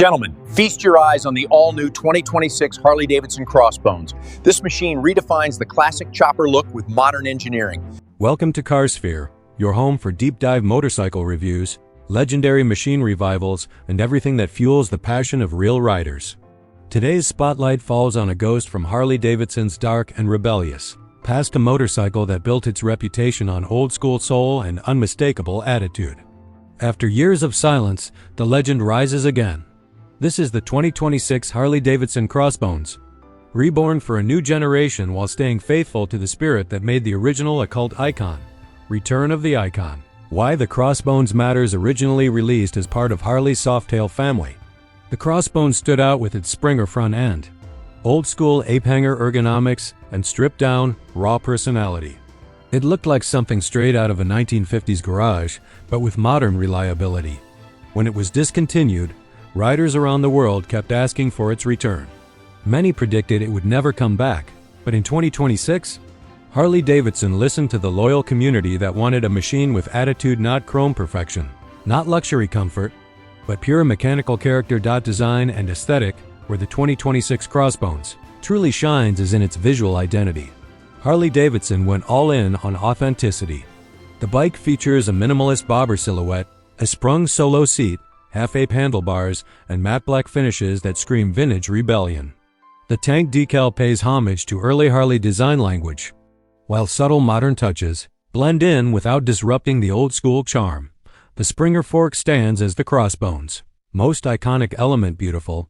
Gentlemen, feast your eyes on the all-new 2026 Harley-Davidson Crossbones. This machine redefines the classic chopper look with modern engineering. Welcome to CarSphere, your home for deep-dive motorcycle reviews, legendary machine revivals, and everything that fuels the passion of real riders. Today's spotlight falls on a ghost from Harley-Davidson's dark and rebellious past, a motorcycle that built its reputation on old-school soul and unmistakable attitude. After years of silence, the legend rises again. This is the 2026 Harley-Davidson Crossbones, reborn for a new generation while staying faithful to the spirit that made the original a cult icon. Return of the icon. Why the Crossbones matters. Originally released as part of Harley's Softail family, the Crossbones stood out with its Springer front end, old-school ape-hanger ergonomics, and stripped-down, raw personality. It looked like something straight out of a 1950s garage, but with modern reliability. When it was discontinued, riders around the world kept asking for its return. Many predicted it would never come back, but in 2026, Harley-Davidson listened to the loyal community that wanted a machine with attitude, not chrome perfection, not luxury comfort, but pure mechanical character. Design and aesthetic, where the 2026 Crossbones truly shines, is in its visual identity. Harley-Davidson went all in on authenticity. The bike features a minimalist bobber silhouette, a sprung solo seat, half-ape handlebars, and matte black finishes that scream vintage rebellion. The tank decal pays homage to early Harley design language, while subtle modern touches blend in without disrupting the old-school charm. The Springer fork stands as the Crossbones' most iconic element, beautiful,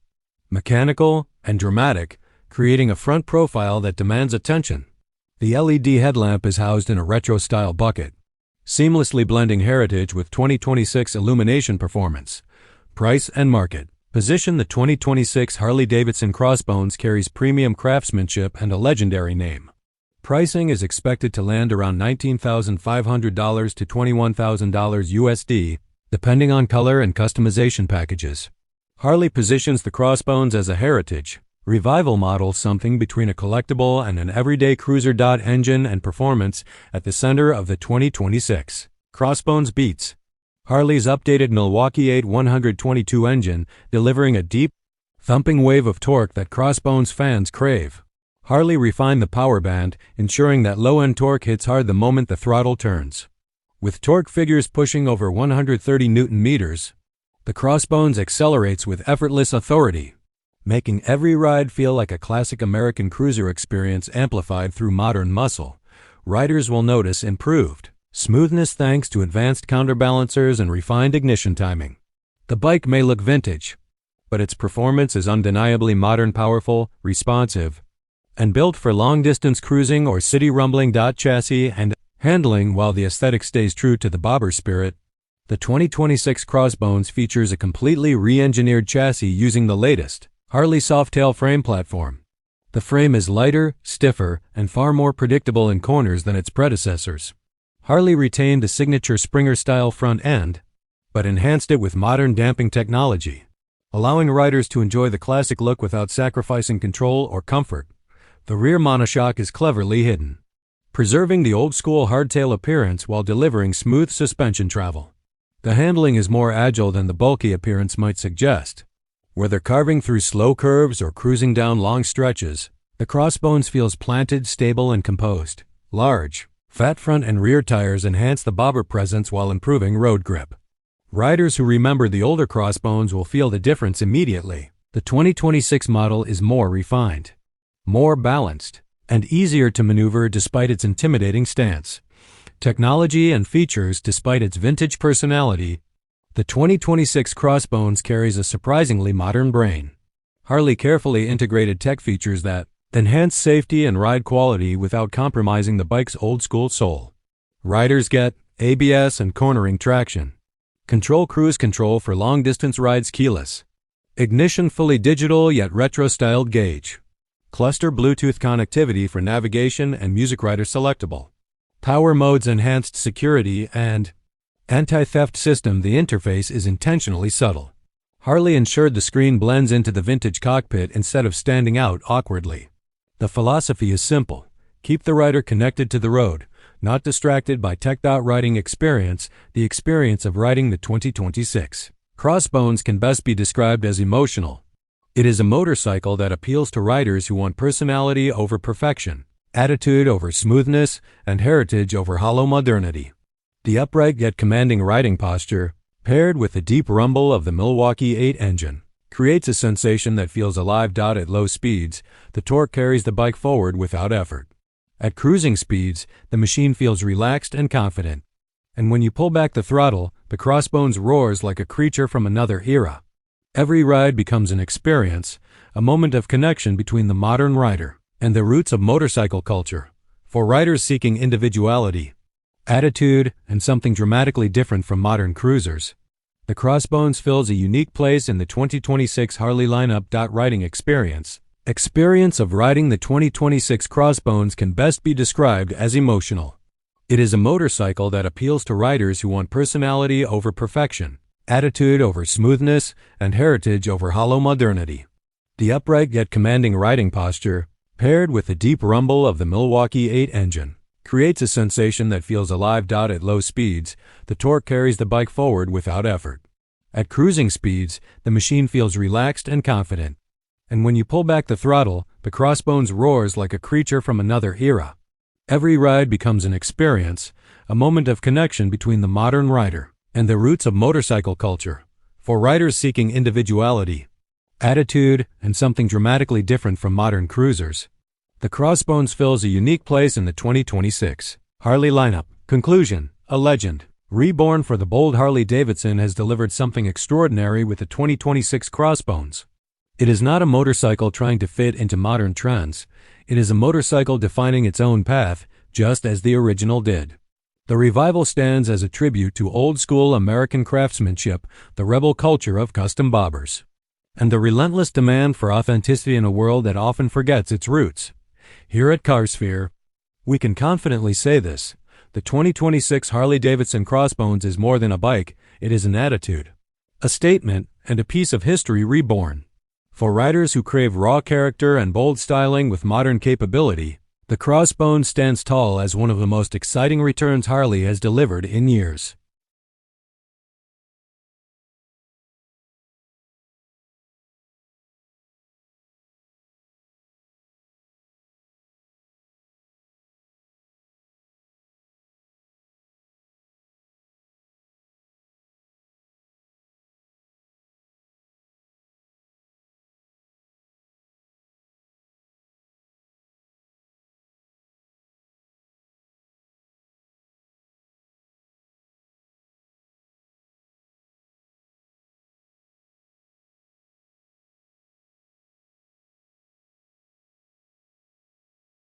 mechanical, and dramatic, creating a front profile that demands attention. The LED headlamp is housed in a retro-style bucket, seamlessly blending heritage with 2026 illumination performance. Price and market. Position. The 2026 Harley-Davidson Crossbones carries premium craftsmanship and a legendary name. Pricing is expected to land around $19,500 to $21,000 USD, depending on color and customization packages. Harley positions the Crossbones as a heritage revival model, something between a collectible and an everyday cruiser. Engine and performance at the center of the 2026 Crossbones beats Harley's updated Milwaukee 8 engine, delivering a deep, thumping wave of torque that Crossbones fans crave. Harley refined the power band, ensuring that low-end torque hits hard the moment the throttle turns. With torque figures pushing over 130 Nm, the Crossbones accelerates with effortless authority, making every ride feel like a classic American cruiser experience amplified through modern muscle. Riders will notice improved smoothness thanks to advanced counterbalancers and refined ignition timing. The bike may look vintage, but its performance is undeniably modern, powerful, responsive, and built for long-distance cruising or city rumbling. Chassis and handling. While the aesthetic stays true to the bobber spirit, the 2026 Crossbones features a completely re-engineered chassis using the latest Harley Softail frame platform. The frame is lighter, stiffer, and far more predictable in corners than its predecessors. Harley retained the signature Springer-style front end, but enhanced it with modern damping technology, allowing riders to enjoy the classic look without sacrificing control or comfort. The rear monoshock is cleverly hidden, preserving the old-school hardtail appearance while delivering smooth suspension travel. The handling is more agile than the bulky appearance might suggest. Whether carving through slow curves or cruising down long stretches, the Crossbones feels planted, stable, and composed. Large, fat front and rear tires enhance the bobber presence while improving road grip. Riders who remember the older Crossbones will feel the difference immediately. The 2026 model is more refined, more balanced, and easier to maneuver despite its intimidating stance. Technology and features. Despite its vintage personality, the 2026 Crossbones carries a surprisingly modern brain. Harley carefully integrated tech features that enhance safety and ride quality without compromising the bike's old-school soul. Riders get ABS and cornering traction, control cruise control for long-distance rides, keyless ignition, fully digital yet retro-styled gauge, cluster Bluetooth connectivity for navigation and music. Rider selectable power modes, enhanced security, and anti-theft system. The interface is intentionally subtle. Harley ensured the screen blends into the vintage cockpit instead of standing out awkwardly. The philosophy is simple: keep the rider connected to the road, not distracted by tech. Riding experience. The experience of riding the 2026 Crossbones can best be described as emotional. It is a motorcycle that appeals to riders who want personality over perfection, attitude over smoothness, and heritage over hollow modernity. The upright yet commanding riding posture, paired with the deep rumble of the Milwaukee 8 engine, creates a sensation that feels alive. At low speeds, the torque carries the bike forward without effort. At cruising speeds, the machine feels relaxed and confident. And when you pull back the throttle, the Crossbones roars like a creature from another era. Every ride becomes an experience, a moment of connection between the modern rider and the roots of motorcycle culture. For riders seeking individuality, attitude, and something dramatically different from modern cruisers, the Crossbones fills a unique place in the 2026 Harley lineup. Riding experience of riding the 2026 Crossbones can best be described as emotional. It is a motorcycle that appeals to riders who want personality over perfection, attitude over smoothness, and heritage over hollow modernity. The upright yet commanding riding posture, paired with the deep rumble of the Milwaukee 8 engine, creates a sensation that feels alive. At low speeds, the torque carries the bike forward without effort. At cruising speeds, the machine feels relaxed and confident. And when you pull back the throttle, the Crossbones roars like a creature from another era. Every ride becomes an experience, a moment of connection between the modern rider and the roots of motorcycle culture. For riders seeking individuality, attitude, and something dramatically different from modern cruisers, the Crossbones fills a unique place in the 2026 Harley lineup. Conclusion: a legend. Reborn for the bold Harley-Davidson has delivered something extraordinary with the 2026 Crossbones. It is not a motorcycle trying to fit into modern trends. It is a motorcycle defining its own path, just as the original did. The revival stands as a tribute to old-school American craftsmanship, the rebel culture of custom bobbers, and the relentless demand for authenticity in a world that often forgets its roots. Here at Carsphere, we can confidently say this: the 2026 Harley-Davidson Crossbones is more than a bike, it is an attitude, a statement, and a piece of history reborn. For riders who crave raw character and bold styling with modern capability, the Crossbones stands tall as one of the most exciting returns Harley has delivered in years.